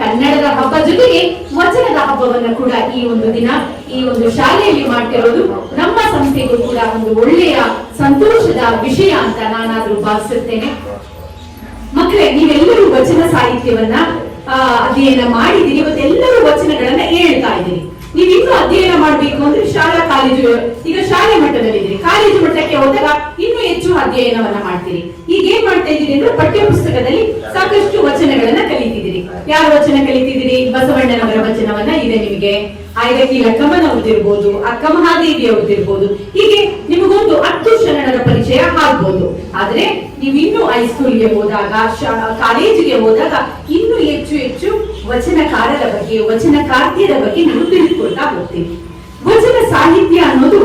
ಕನ್ನಡದ ಹಬ್ಬ ಜೊತೆಗೆ ವಚನದ ಹಬ್ಬವನ್ನ ಕೂಡ ಈ ಒಂದು ದಿನ ಈ ಒಂದು ಶಾಲೆಯಲ್ಲಿ ಮಾಡ್ತಿರೋದು ನಮ್ಮ ಸಂಸ್ಥೆಗೂ ಕೂಡ ಒಂದು ಒಳ್ಳೆಯ ಸಂತೋಷದ ವಿಷಯ ಅಂತ ನಾನಾದ್ರೂ ಭಾವಿಸುತ್ತೇನೆ. ಮಕ್ಕಳೇ, ನೀವೆಲ್ಲರೂ ವಚನ ಸಾಹಿತ್ಯವನ್ನ ಅಧ್ಯಯನ ಮಾಡಿದಿರಿ. ಇವತ್ತೆಲ್ಲರೂ ವಚನಗಳನ್ನ ಹೇಳ್ತಾ ಇದ್ದೀರಿ. ನೀವು ಇನ್ನೂ ಅಧ್ಯಯನ ಮಾಡ್ಬೇಕು ಅಂದ್ರೆ ಶಾಲಾ ಕಾಲೇಜು, ಈಗ ಶಾಲೆ ಮಟ್ಟದಲ್ಲಿದ್ದೀರಿ, ಕಾಲೇಜು ಮಟ್ಟಕ್ಕೆ ಹೋದಾಗ ಇನ್ನೂ ಹೆಚ್ಚು ಅಧ್ಯಯನವನ್ನ ಮಾಡ್ತೀರಿ. ಈಗ ಏನ್ ಮಾಡ್ತಾ ಇದ್ದೀರಿ ಅಂದ್ರೆ ಪಠ್ಯ ಪುಸ್ತಕದಲ್ಲಿ ಸಾಕಷ್ಟು ವಚನಗಳನ್ನ ಕಲಿತಿದ್ದೀರಿ. ಯಾರ ವಚನ ಕಲಿತಿದ್ದೀರಿ? ಬಸವಣ್ಣನವರ ವಚನವನ್ನ ಇದೆ ನಿಮಗೆ. ಆಯ್ದಕ್ಕಿ ಲಕ್ಕಮ್ಮನ ಅವ್ರದಿರ್ಬೋದು, ಅಕ್ಕ ಮಹಾದೇವಿ ಅವ್ರದಿರ್ಬೋದು. ಹೀಗೆ ನಿಮಗೊಂದು 10 ಶರಣರ ಪರಿಚಯ ಆಗ್ಬೋದು. ಆದ್ರೆ ನೀವು ಇನ್ನು ಹೈಸ್ಕೂಲ್ಗೆ ಹೋದಾಗ, ಕಾಲೇಜಿಗೆ ಹೋದಾಗ ಇನ್ನೂ ಹೆಚ್ಚು ಹೆಚ್ಚು ವಚನಕಾರರ ಬಗ್ಗೆ, ವಚನಕಾರ್ತಿಯರ ಬಗ್ಗೆ ನೀವು ತಿಳಿದುಕೊಳ್ತಾ ಹೋಗ್ತೀವಿ. ವಚನ ಸಾಹಿತ್ಯ ಅನ್ನೋದು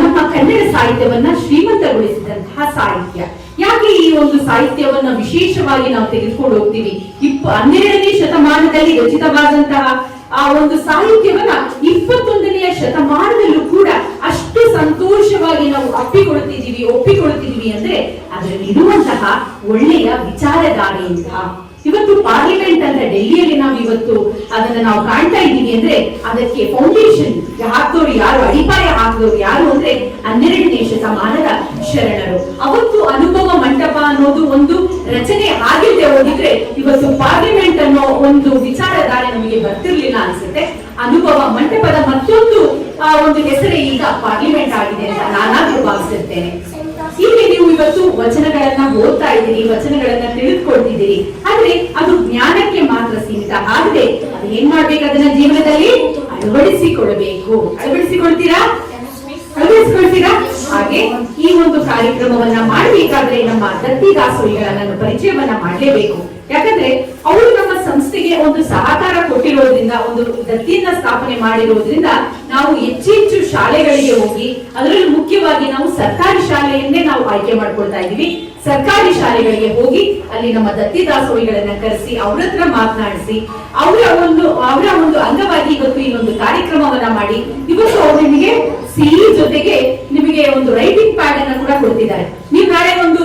ನಮ್ಮ ಕನ್ನಡ ಸಾಹಿತ್ಯವನ್ನ ಶ್ರೀಮಂತಗೊಳಿಸಿದಂತಹ ಸಾಹಿತ್ಯ. ಯಾಕೆ ಈ ಒಂದು ಸಾಹಿತ್ಯವನ್ನ ವಿಶೇಷವಾಗಿ ನಾವು ತೆಗೆದುಕೊಂಡು ಹೋಗ್ತೀವಿ? 12ನೇ ಶತಮಾನದಲ್ಲಿ ರಚಿತವಾದಂತಹ ಆ ಒಂದು ಸಾಹಿತ್ಯವನ್ನ 21ನೇ ಶತಮಾನದಲ್ಲೂ ಕೂಡ ಅಷ್ಟು ಸಂತೋಷವಾಗಿ ನಾವು ಒಪ್ಪಿಕೊಳ್ಳುತ್ತಿದ್ದೀವಿ ಅಂದ್ರೆ ಅದರಲ್ಲಿ ಇರುವಂತಹ ಒಳ್ಳೆಯ ವಿಚಾರಧಾರೆಯಿಂದ. ಇವತ್ತು ಪಾರ್ಲಿಮೆಂಟ್ ಅಂತ ಡೆಲ್ಲಿಯಲ್ಲಿ ನಾವು ಇವತ್ತು ಅದನ್ನ ನಾವು ಕಾಣ್ತಾ ಇದ್ದೀವಿ ಅಂದ್ರೆ ಅದಕ್ಕೆ ಫೌಂಡೇಶನ್ ಹಾಕಿದವರು ಯಾರು, ಅಡಿಪಾಯ ಹಾಕಿದವರು ಯಾರು ಅಂದ್ರೆ 12ನೇ ಶತಮಾನದ ಶರಣರು. ಅವತ್ತು ಅನುಭವ ಮಂಟಪ ಅನ್ನೋದು ಒಂದು ರಚನೆ ಆಗಿಲ್ಲದೆ ಹೋಗಿದ್ರೆ ಇವತ್ತು ಪಾರ್ಲಿಮೆಂಟ್ ಅನ್ನೋ ಒಂದು ವಿಚಾರಧಾರೆ ನಮಗೆ ಬರ್ತಿರ್ಲಿಲ್ಲ ಅನ್ಸುತ್ತೆ. ಅನುಭವ ಮಂಟಪದ ಮತ್ತೊಂದು ಒಂದು ಹೆಸರೇ ಈಗ ಪಾರ್ಲಿಮೆಂಟ್ ಆಗಿದೆ ಅಂತ ನಾನಾದ್ರೂ ಭಾವಿಸುತ್ತೇನೆ. ಇಲ್ಲಿ ನೀವು ಇವತ್ತು ವಚನಗಳನ್ನ ಓದ್ತಾ ಇದ್ದೀರಿ, ವಚನಗಳನ್ನ ತಿಳಿದುಕೊಳ್ತಿದ್ದೀರಿ. ಆದ್ರೆ ಅದು ಜ್ಞಾನಕ್ಕೆ ಮಾತ್ರ ಸೀಮಿತ ಆಗದೆ ಅದು ಏನ್ ಮಾಡ್ಬೇಕು? ಅದನ್ನ ಜೀವನದಲ್ಲಿ ಅಳವಡಿಸಿಕೊಳ್ಬೇಕು. ಅಳವಡಿಸಿಕೊಳ್ತೀರಾ? ಹಾಗೆ ಈ ಒಂದು ಕಾರ್ಯಕ್ರಮವನ್ನ ಮಾಡಬೇಕಾದ್ರೆ ನಮ್ಮ ದತ್ತಿ ದಾಸೋಹಿಗಳನ್ನ ಪರಿಚಯವನ್ನ ಮಾಡಲೇಬೇಕು. ಯಾಕಂದ್ರೆ ಅವರು ನಮ್ಮ ಸಂಸ್ಥೆಗೆ ಒಂದು ಸಹಕಾರ ಕೊಟ್ಟಿರೋದ್ರಿಂದ, ಒಂದು ದತ್ತಿಯನ್ನ ಸ್ಥಾಪನೆ ಮಾಡಿರೋದ್ರಿಂದ ನಾವು ಹೆಚ್ಚು ಶಾಲೆಗಳಿಗೆ ಹೋಗಿ, ಅದರಲ್ಲೂ ಮುಖ್ಯವಾಗಿ ನಾವು ಸರ್ಕಾರಿ ಶಾಲೆಯನ್ನೇ ನಾವು ಆಯ್ಕೆ ಮಾಡ್ಕೊಳ್ತಾ ಇದೀವಿ. ಸರ್ಕಾರಿ ಶಾಲೆಗಳಿಗೆ ಹೋಗಿ ಅಲ್ಲಿ ನಮ್ಮ ದತ್ತಿ ದಾಸೋಹಿಗಳನ್ನ ಕರೆಸಿ ಅವ್ರ ಹತ್ರ ಮಾತನಾಡಿಸಿ ಅವರ ಒಂದು ಅಂಗವಾಗಿ ಇವತ್ತು ಈ ಒಂದು ಕಾರ್ಯಕ್ರಮವನ್ನ ಮಾಡಿ ಇವತ್ತು ಅವರು ನಿಮಗೆ ಸಿಹಿ ಜೊತೆಗೆ ನಿಮಗೆ ಒಂದು ರೈಟಿಂಗ್ ಪ್ಯಾಡ್ ಅನ್ನ ಕೂಡ ಕೊಡ್ತಿದ್ದಾರೆ. ನೀವು ನಾಳೆ ಒಂದು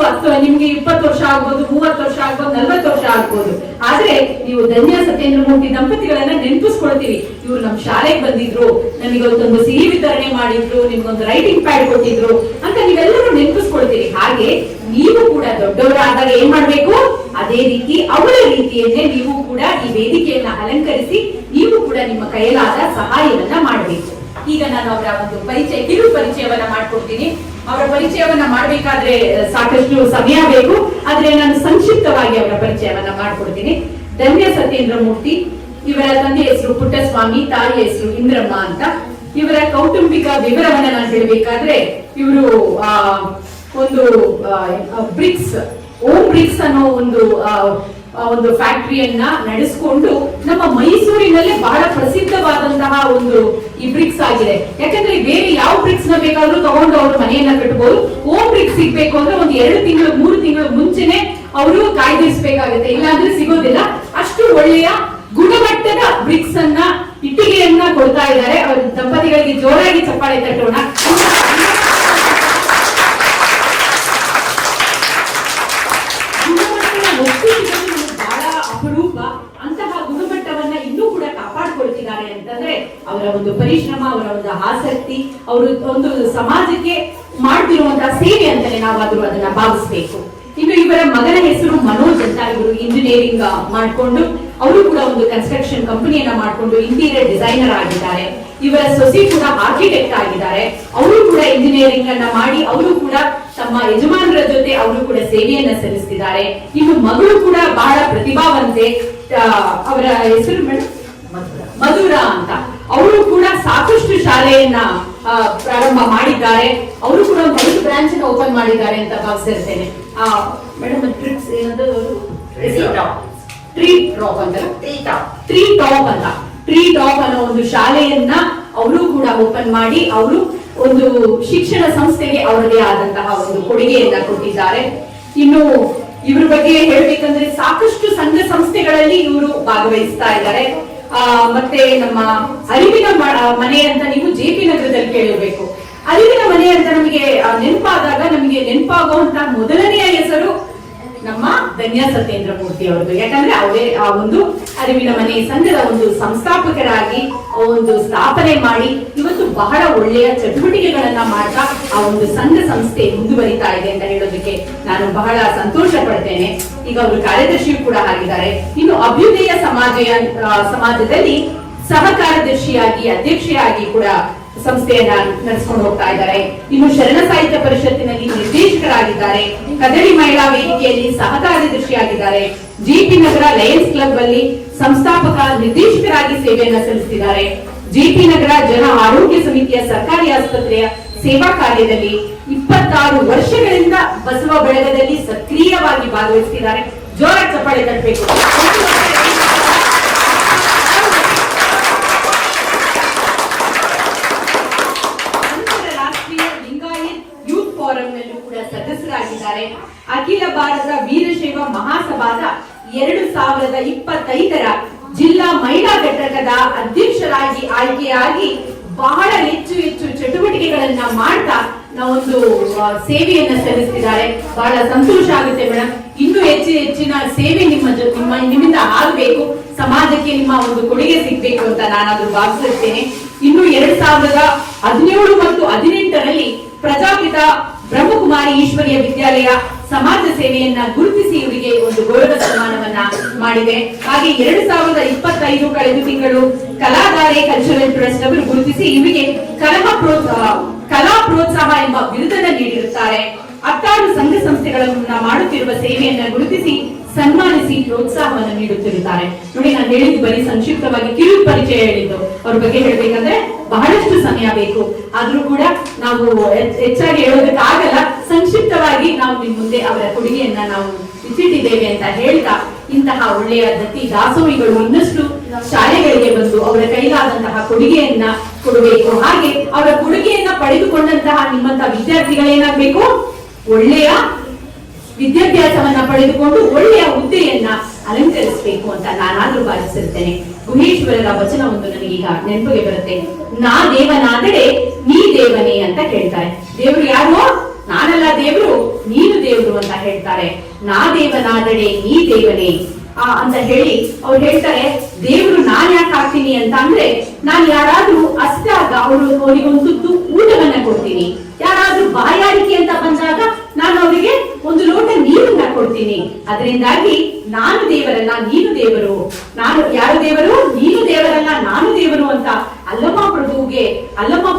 ನಿಮ್ಗೆ 20 ವರ್ಷ ಆಗ್ಬೋದು, 30 ವರ್ಷ ಆಗ್ಬೋದು, 40 ವರ್ಷ ಆಗ್ಬೋದು. ಆದ್ರೆ ನೀವು ಧನ್ಯ ಸತ್ಯೇಂದ್ರ ಮೂರ್ತಿ ದಂಪತಿಗಳನ್ನ ನೆನಪಿಸ್ಕೊಳ್ತೀವಿ. ಇವ್ರು ನಮ್ ಶಾಲೆಗೆ ಬಂದಿದ್ರು, ನಮಗೆ ಒಂದು ಸಿಹಿ ವಿತರಣೆ ಮಾಡಿದ್ರು, ನಿಮ್ಗೊಂದು ರೈಟಿಂಗ್ ಪ್ಯಾಡ್ ಕೊಟ್ಟಿದ್ರು ಅಂತ ನೀವೆಲ್ಲರೂ ನೆನಪಿಸ್ಕೊಳ್ತೀರಿ. ಹಾಗೆ ನೀವು ಕೂಡ ದೊಡ್ಡವರಾದಾಗ ಏನ್ ಮಾಡ್ಬೇಕು? ಅದೇ ರೀತಿ ಅವರ ರೀತಿಯನ್ನೇ ನೀವು ಕೂಡ ಈ ವೇದಿಕೆಯನ್ನ ಅಲಂಕರಿಸಿ ನೀವು ಕೂಡ ನಿಮ್ಮ ಕೈಲಾದ ಸಹಾಯವನ್ನ ಮಾಡಬೇಕು. ಈಗ ನಾನು ಅವರ ಒಂದು ಕಿರು ಪರಿಚಯವನ್ನ ಮಾಡ್ಕೊಡ್ತೀನಿ. ಅವರ ಪರಿಚಯವನ್ನ ಮಾಡ್ಬೇಕಾದ್ರೆ ಸಾಕಷ್ಟು ಸಮಯ ಬೇಕು, ಆದ್ರೆ ನಾನು ಸಂಕ್ಷಿಪ್ತವಾಗಿ ಅವರ ಪರಿಚಯವನ್ನ ಮಾಡ್ಕೊಡ್ತೀನಿ. ಧನ್ಯ ಸತ್ಯೇಂದ್ರ ಮೂರ್ತಿ, ಇವರ ತಂದೆ ಹೆಸರು ಪುಟ್ಟಸ್ವಾಮಿ, ತಾಯಿ ಹೆಸರು ಇಂದ್ರಮ್ಮ ಅಂತ. ಇವರ ಕೌಟುಂಬಿಕ ವಿವರವನ್ನ ನಾನು ಹೇಳಬೇಕಾದ್ರೆ ಇವರು ಒಂದು ಓಂ ಬ್ರಿಕ್ಸ್ ಅನ್ನೋ ಒಂದು ಫ್ಯಾಕ್ಟರಿಯನ್ನ ನಡೆಸಿಕೊಂಡು ನಮ್ಮ ಮೈಸೂರಿನಲ್ಲೇ ಬಹಳ ಪ್ರಸಿದ್ಧವಾದಂತಹ ಒಂದು ಈ ಬ್ರಿಕ್ಸ್ ಆಗಿದೆ. ಯಾಕಂದ್ರೆ ಬೇರೆ ಯಾವ ಬ್ರಿಕ್ಸ್ ನ ಬೇಕಾದ್ರೂ ತಗೊಂಡು ಅವರು ಮನೆಯನ್ನ ಕಟ್ಟಬಹುದು. ಓಂ ಬ್ರಿಕ್ಸ್ ಸಿಗ್ಬೇಕು ಅಂದ್ರೆ ಒಂದು 2 ತಿಂಗಳು 3 ತಿಂಗಳು ಮುಂಚೆನೆ ಅವರು ಕಾಯ್ದಿರಿಸಬೇಕಾಗುತ್ತೆ, ಇಲ್ಲಾಂದ್ರೆ ಸಿಗೋದಿಲ್ಲ. ಅಷ್ಟು ಒಳ್ಳೆಯ ಗುಣಮಟ್ಟದ ಬ್ರಿಕ್ಸ್ ಅನ್ನ, ಇಟ್ಟಿಗೆಯನ್ನ ಕೊಡ್ತಾ ಇದ್ದಾರೆ. ಅವರ ದಂಪತಿಗಳಿಗೆ ಜೋರಾಗಿ ಚಪ್ಪಾಳೆ ತಟ್ಟೋಣ. ಬಹಳ ಅಪರೂಪ. ಅಂತಹ ಗುಣಮಟ್ಟವನ್ನ ಇನ್ನೂ ಕೂಡ ಕಾಪಾಡಿಕೊಳ್ತಿದ್ದಾರೆ ಅಂತಂದ್ರೆ ಅವರ ಒಂದು ಪರಿಶ್ರಮ, ಅವರ ಒಂದು ಆಸಕ್ತಿ, ಅವರು ಒಂದು ಸಮಾಜಕ್ಕೆ ಮಾಡ್ತಿರುವಂತಹ ಸೇವೆ ಅಂತಲೇ ನಾವಾದ್ರೂ ಅದನ್ನ ಭಾವಿಸ್ಬೇಕು. ಇನ್ನು ಇವರ ಮಗನ ಹೆಸರು ಮನೋಜ್ ಅಂತ. ಇವರು ಇಂಜಿನಿಯರಿಂಗ್ ಮಾಡ್ಕೊಂಡು ಅವರು ಕೂಡ ಒಂದು ಕನ್ಸ್ಟ್ರಕ್ಷನ್ ಕಂಪನಿಯನ್ನ ಮಾಡ್ಕೊಂಡು ಇಂಟೀರಿಯರ್ ಡಿಸೈನರ್ ಆಗಿದ್ದಾರೆ. ಇವರ ಸೊಸೆ ಕೂಡ ಆರ್ಕಿಟೆಕ್ಟ್ ಆಗಿದ್ದಾರೆ. ಅವರು ಕೂಡ ಇಂಜಿನಿಯರಿಂಗ್ ಅನ್ನ ಮಾಡಿ ಅವರು ಕೂಡ ತಮ್ಮ ಯಜಮಾನರ ಜೊತೆ ಅವರು ಕೂಡ ಸೇವೆಯನ್ನ ಸಲ್ಲಿಸ್ತಿದ್ದಾರೆ. ಇನ್ನು ಮಗಳು ಕೂಡ ಬಹಳ ಪ್ರತಿಭಾವಂತೆ. ಅವರ ಹೆಸರು ಮಧುರಾ ಅಂತ. ಅವರು ಕೂಡ ಸಾಕಷ್ಟು ಶಾಲೆಯನ್ನ ಪ್ರಾರಂಭ ಮಾಡಿದ್ದಾರೆ. ಅವರು ಕೂಡ ಒಂದು ಬ್ರಾಂಚ್ ಅನ್ನ ಓಪನ್ ಮಾಡಿದ್ದಾರೆ ಅಂತ ಭಾವಿಸಿರ್ತೇನೆ. ಮೇಡಮ್ ಟ್ರಿಪ್ಸ್ ಏನಂತ ಟ್ರೀ ಟಾಪ್ ಅನ್ನೋ ಒಂದು ಶಾಲೆಯನ್ನ ಅವರು ಕೂಡ ಓಪನ್ ಮಾಡಿ ಅವರು ಒಂದು ಶಿಕ್ಷಣ ಸಂಸ್ಥೆಗೆ ಅವರದೇ ಆದಂತಹ ಒಂದು ಕೊಡುಗೆಯನ್ನ ಕೊಟ್ಟಿದ್ದಾರೆ. ಇನ್ನು ಇವ್ರ ಬಗ್ಗೆ ಹೇಳ್ಬೇಕಂದ್ರೆ ಸಾಕಷ್ಟು ಸಂಘ ಸಂಸ್ಥೆಗಳಲ್ಲಿ ಇವರು ಭಾಗವಹಿಸ್ತಾ ಇದ್ದಾರೆ. ಮತ್ತೆ ನಮ್ಮ ಅರಿವಿನ ಮನೆ ಅಂತ ನೀವು ಜೆಪಿ ನಗರದಲ್ಲಿ ಕೇಳಿರ್ಬೇಕು. ಅರಿವಿನ ಮನೆ ಅಂತ ನಮಗೆ ನೆನಪಾದಾಗ ನಮಗೆ ನೆನಪಾಗುವಂತಹ ಮೊದಲನೆಯ ಹೆಸರು ನಮ್ಮ ಧನ್ಯ ಸತ್ಯೇಂದ್ರ ಮೂರ್ತಿ ಅವರದು. ಯಾಕಂದ್ರೆ ಅವರೇ ಆ ಒಂದು ಅರಿವಿನ ಮನೆ ಸಂಘದ ಒಂದು ಸಂಸ್ಥಾಪಕರಾಗಿ ಒಂದು ಸ್ಥಾಪನೆ ಮಾಡಿ ಇವತ್ತು ಬಹಳ ಒಳ್ಳೆಯ ಚಟುವಟಿಕೆಗಳನ್ನ ಮಾಡ್ತಾ ಆ ಒಂದು ಸಂಘ ಸಂಸ್ಥೆ ಮುಂದುವರಿತಾ ಇದೆ ಅಂತ ಹೇಳೋದಕ್ಕೆ ನಾನು ಬಹಳ ಸಂತೋಷ ಪಡ್ತೇನೆ. ಈಗ ಅವರು ಕಾರ್ಯದರ್ಶಿಯು ಕೂಡ ಆಗಿದ್ದಾರೆ. ಇನ್ನು ಅಭ್ಯುದಯ ಸಮಾಜದಲ್ಲಿ ಸಹ ಕಾರ್ಯದರ್ಶಿಯಾಗಿ ಅಧ್ಯಕ್ಷೆಯಾಗಿ ಕೂಡ ಸಂಸ್ಥೆಯನ್ನ ನಡೆಸಿಕೊಂಡು ಹೋಗ್ತಾ ಇದ್ದಾರೆ. ಇನ್ನು ಶರಣ ಸಾಹಿತ್ಯ ಪರಿಷತ್ತಿನಲ್ಲಿ ನಿರ್ದೇಶಕರಾಗಿದ್ದಾರೆ. ಕದಳಿ ಮಹಿಳಾ ವೇದಿಕೆಯಲ್ಲಿ ಸಹ ಕಾರ್ಯದರ್ಶಿಯಾಗಿದ್ದಾರೆ. ಜಿಪಿ ನಗರ ಲಯನ್ಸ್ ಕ್ಲಬ್ ಅಲ್ಲಿ ಸಂಸ್ಥಾಪಕ ನಿರ್ದೇಶಕರಾಗಿ ಸೇವೆಯನ್ನ ಸಲ್ಲಿಸಿದ್ದಾರೆ. ಜಿಪಿ ನಗರ ಜನ ಆರೋಗ್ಯ ಸಮಿತಿಯ ಸರ್ಕಾರಿ ಆಸ್ಪತ್ರೆಯ ಸೇವಾ ಕಾರ್ಯದಲ್ಲಿ 26 ವರ್ಷಗಳಿಂದ ಬಸವ ಬಳಗದಲ್ಲಿ ಸಕ್ರಿಯವಾಗಿ ಭಾಗವಹಿಸುತ್ತಿದ್ದಾರೆ. ಜೋರ ಚಪ್ಪಾಳೆ ತಟ್ಟಬೇಕು. ಕೂಡ ಸದಸ್ಯರಾಗಿದ್ದಾರೆ. ಅಖಿಲ ಭಾರತ ವೀರಶೈವ ಮಹಾಸಭಾದ 2025ರ ಜಿಲ್ಲಾ ಮಹಿಳಾ ಘಟಕದ ಅಧ್ಯಕ್ಷರಾಗಿ ಆಯ್ಕೆಯಾಗಿ ಬಹಳ ಹೆಚ್ಚು ಚಟುವಟಿಕೆಗಳನ್ನ ಮಾಡ್ತಾ ನಾವೊಂದು ಸೇವೆಯನ್ನ ಸಲ್ಲಿಸ್ತಿದ್ದಾರೆ. ಬಹಳ ಸಂತೋಷ ಆಗುತ್ತೆ ಮೇಡಮ್. ಇನ್ನೂ ಹೆಚ್ಚಿನ ಸೇವೆ ನಿಮ್ಮಿಂದ ಆಗಬೇಕು, ಸಮಾಜಕ್ಕೆ ನಿಮ್ಮ ಒಂದು ಕೊಡುಗೆ ಸಿಗ್ಬೇಕು ಅಂತ ನಾನಾದ್ರೂ ಭಾವಿಸುತ್ತೇನೆ. ಇನ್ನು 2017 ಮತ್ತು 2018ರಲ್ಲಿ ಪ್ರಜಾಪಿತ ಬ್ರಹ್ಮಕುಮಾರಿ ಈಶ್ವರಿಯ ವಿದ್ಯಾಲಯ ಸಮಾಜ ಸೇವೆಯನ್ನ ಗುರುತಿಸಿ ಇವರಿಗೆ ಒಂದು ಗೌರವ ಸನ್ಮಾನವನ್ನ ಮಾಡಿದೆ. ಹಾಗೆ 2025 ಕಳೆದ ತಿಂಗಳು ಕಲಾಧಾರೆ ಕಲ್ಚರಲ್ ಟ್ರಸ್ಟ್ ಅವರು ಗುರುತಿಸಿ ಇವರಿಗೆ ಕಲಾ ಪ್ರೋತ್ಸಾಹ ಎಂಬ ಬಿರುದನ್ನು ನೀಡಿರುತ್ತಾರೆ. 16 ಸಂಘ ಸಂಸ್ಥೆಗಳನ್ನ ಮಾಡುತ್ತಿರುವ ಸೇವೆಯನ್ನ ಗುರುತಿಸಿ ಸನ್ಮಾನಿಸಿ ಪ್ರೋತ್ಸಾಹವನ್ನು ನೀಡುತ್ತಿರುತ್ತಾರೆ. ನೋಡಿ, ನಾನು ಹೇಳಿದ್ದು ಬರೀ ಸಂಕ್ಷಿಪ್ತವಾಗಿ ಕಿರು ಪರಿಚಯ ಹೇಳಿದ್ದು. ಅವ್ರ ಬಗ್ಗೆ ಹೇಳ್ಬೇಕಂದ್ರೆ ಬಹಳಷ್ಟು ಸಮಯ ಬೇಕು. ಆದ್ರೂ ಕೂಡ ನಾವು ಹೆಚ್ಚಾಗಿ ಹೇಳೋದಕ್ಕಾಗಲ್ಲ. ಸಂಕ್ಷಿಪ್ತವಾಗಿ ನಾವು ನಿಮ್ ಮುಂದೆ ಅವರ ಕೊಡುಗೆಯನ್ನ ನಾವು ಇಚ್ಚಿಟ್ಟಿದ್ದೇವೆ ಅಂತ ಹೇಳ್ತಾ, ಇಂತಹ ಒಳ್ಳೆಯ ದತ್ತಿ ದಾಸೋಹಿಗಳು ಇನ್ನಷ್ಟು ಶಾಲೆಗಳಿಗೆ ಬಂದು ಅವರ ಕೈಲಾದಂತಹ ಕೊಡುಗೆಯನ್ನ ಕೊಡಬೇಕು. ಹಾಗೆ ಅವರ ಕೊಡುಗೆಯನ್ನ ಪಡೆದುಕೊಂಡಂತಹ ನಿಮ್ಮಂತಹ ವಿದ್ಯಾರ್ಥಿಗಳೇನಾಗಬೇಕು, ಒಳ್ಳೆಯ ವಿದ್ಯಾಭ್ಯಾಸವನ್ನ ಪಡೆದುಕೊಂಡು ಒಳ್ಳೆಯ ಹುದ್ದೆಯನ್ನ ಅಲಂಕರಿಸಬೇಕು ಅಂತ ನಾನಾದ್ರೂ ಭಾವಿಸಿರ್ತೇನೆ. ಗುಹೇಶ್ವರರ ವಚನ ಒಂದು ನನಗೀಗ ನೆನಪಿಗೆ ಬರುತ್ತೆ. ನಾ ದೇವನಾದರೆ ನೀ ದೇವನೇ ಅಂತ ಹೇಳ್ತಾರೆ. ದೇವರು ಯಾರು? ನಾನಲ್ಲ ದೇವರು, ನೀನು ದೇವರು ಅಂತ ಹೇಳ್ತಾರೆ. ನಾ ದೇವನಾದರೆ ನೀ ದೇವನೇ ಅಂತ ಹೇಳಿ ಅವ್ರು ಹೇಳ್ತಾರೆ. ದೇವರು ನಾನ್ ಯಾಕೆ ಆಗ್ತೀನಿ ಅಂತ ಅಂದ್ರೆ, ನಾನು ಯಾರಾದ್ರೂ ಅಷ್ಟಾಗ ಅವರಿಗೊಂದು ತುತ್ತು ಊಟವನ್ನ ಕೊಡ್ತೀನಿ. ಯಾರಾದ್ರೂ ಬಾಯಾರಿಕೆ ಅಂತ ಬಂದಾಗ ನಾನು ಅವರಿಗೆ ಒಂದು ಲೋಟ ನೀರನ್ನ ಕೊಡ್ತೀನಿ. ಅದರಿಂದಾಗಿ ನಾನು ದೇವರಲ್ಲ, ನೀನು ದೇವರು. ನಾನು ಯಾರು ದೇವರು? ನೀನು ದೇವರಲ್ಲ, ನಾನು ದೇವರು ಅಂತ ಅಲ್ಲಮ್ಮ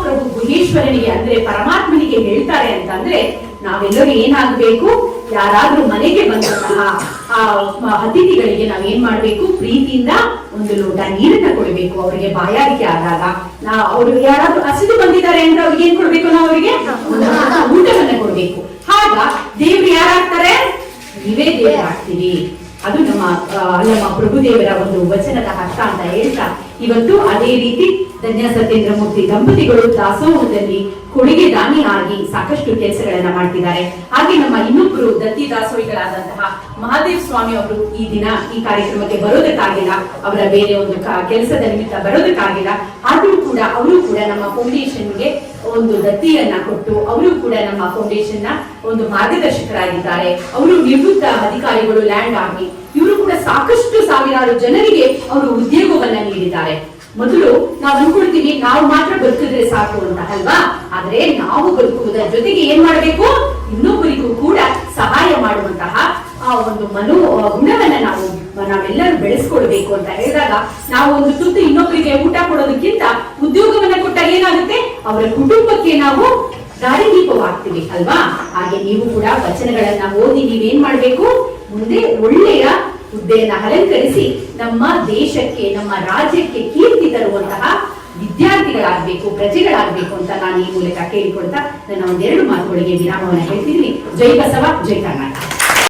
ಪ್ರಭು ಗುಹೇಶ್ವರನಿಗೆ ಅಂದ್ರೆ ಪರಮಾತ್ಮನಿಗೆ ಹೇಳ್ತಾರೆ ಅಂತಂದ್ರೆ, ನಾವೆಲ್ಲರೂ ಏನಾಗಬೇಕು, ಯಾರಾದ್ರೂ ಮನೆಗೆ ಬಂದಂತಹ ಆ ಅತಿಥಿಗಳಿಗೆ ನಾವೇನ್ ಮಾಡ್ಬೇಕು, ಪ್ರೀತಿಯಿಂದ ಒಂದು ಲೋಟ ನೀರನ್ನ ಕೊಡಬೇಕು. ಅವರಿಗೆ ಬಾಯಾರಿಕೆ ಆದಾಗ ಅವ್ರು ಯಾರಾದ್ರೂ ಹಸಿದು ಬಂದಿದ್ದಾರೆ ಅಂದ್ರೆ ಅವ್ರಿಗೆ ಏನ್ ಕೊಡ್ಬೇಕು, ನಾವು ಅವರಿಗೆ ಊಟವನ್ನ ಕೊಡ್ಬೇಕು. ಆಗ ದೇವ್ರು ಯಾರಾಗ್ತಾರೆ? ನೀವೇ ದೇವರಾಗ್ತೀವಿ. ಅದು ನಮ್ಮ ಅಲ್ಲಮ್ಮ ಪ್ರಭುದೇವರ ಒಂದು ವಚನದ ಅರ್ಥ ಅಂತ ಹೇಳ್ತಾ, ಇವತ್ತು ಅದೇ ರೀತಿ ಧನ್ಯ ಸತ್ಯೇಂದ್ರ ಮೂರ್ತಿ ದಂಪತಿಗಳು ದಾಸೋಹದಲ್ಲಿ ಕೊಡುಗೆ ದಾನಿ ಆಗಿ ಸಾಕಷ್ಟು ಕೆಲಸಗಳನ್ನ ಮಾಡ್ತಿದ್ದಾರೆ. ಹಾಗೆ ನಮ್ಮ ಇನ್ನೊಬ್ಬರು ದತ್ತಿ ದಾಸೋಹಿಗಳಾದಂತಹ ಮಹಾದೇವ್ ಸ್ವಾಮಿ ಅವರು ಈ ದಿನ ಈ ಕಾರ್ಯಕ್ರಮಕ್ಕೆ ಬರೋದಕ್ಕಾಗಿಲ್ಲ, ಅವರ ಬೇರೆ ಒಂದು ಕೆಲಸದ ನಿಮಿತ್ತ ಬರೋದಕ್ಕಾಗಿಲ್ಲ. ಆದ್ರೂ ಕೂಡ ಅವರು ಕೂಡ ನಮ್ಮ ಫೌಂಡೇಶನ್ಗೆ ಒಂದು ದತ್ತಿಯನ್ನ ಕೊಟ್ಟು ಅವರು ಕೂಡ ನಮ್ಮ ಫೌಂಡೇಶನ್ ನ ಒಂದು ಮಾರ್ಗದರ್ಶಕರಾಗಿದ್ದಾರೆ. ಅವರು ನಿವೃತ್ತ ಅಧಿಕಾರಿಗಳು ಲ್ಯಾಂಡ್ ಆಗಿ ಇವರು ಕೂಡ ಸಾಕಷ್ಟು ಸಾವಿರಾರು ಜನರಿಗೆ ಅವರು ಉದ್ಯೋಗವನ್ನ ನೀಡಿದ್ದಾರೆ. ಮೊದಲು ನಾವು ಅನ್ಕೊಳ್ತೀವಿ ನಾವು ಮಾತ್ರ ಬದುಕಿದ್ರೆ ಸಾಕು ಅಂತ ಅಲ್ವಾ? ಆದ್ರೆ ನಾವು ಬದುಕುವುದರ ಜೊತೆಗೆ ಏನ್ ಮಾಡಬೇಕು, ಇನ್ನೊಬ್ಬರಿಗೂ ಕೂಡ ಸಹಾಯ ಮಾಡುವಂತಹ ಆ ಒಂದು ಗುಣವನ್ನ ನಾವೆಲ್ಲರೂ ಬೆಳೆಸ್ಕೊಳ್ಬೇಕು ಅಂತ ಹೇಳಿದಾಗ, ನಾವು ಒಂದು ತುತ್ತು ಇನ್ನೊಬ್ಬರಿಗೆ ಊಟ ಕೊಡೋದಕ್ಕಿಂತ ಉದ್ಯೋಗವನ್ನ ಕೊಟ್ಟಾಗ ಏನಾಗುತ್ತೆ, ಅವರ ಕುಟುಂಬಕ್ಕೆ ನಾವು ದಾರಿದೀಪವಾಗ್ತೀವಿ ಅಲ್ವಾ? ಹಾಗೆ ನೀವು ಕೂಡ ವಚನಗಳನ್ನ ಓದಿ ನೀವೇನ್ ಮಾಡ್ಬೇಕು, ಮುಂದೆ ಒಳ್ಳೆಯ ಹುದ್ದೆಯನ್ನ ಅಲಂಕರಿಸಿ ನಮ್ಮ ದೇಶಕ್ಕೆ ನಮ್ಮ ರಾಜ್ಯಕ್ಕೆ ಕೀರ್ತಿ ತರುವಂತಹ ವಿದ್ಯಾರ್ಥಿಗಳಾಗಬೇಕು, ಪ್ರಜೆಗಳಾಗಬೇಕು ಅಂತ ನಾನು ಈ ಮೂಲಕ ಕೇಳಿಕೊಳ್ತಾ ನನ್ನ ಒಂದೆರಡು ಮಾತುಗಳಿಗೆ ವಿರಾಮವನ್ನು ಹೇಳ್ತಿದ್ದೀನಿ. ಜೈ ಬಸವ, ಜೈ ಕರ್ನಾಟಕ.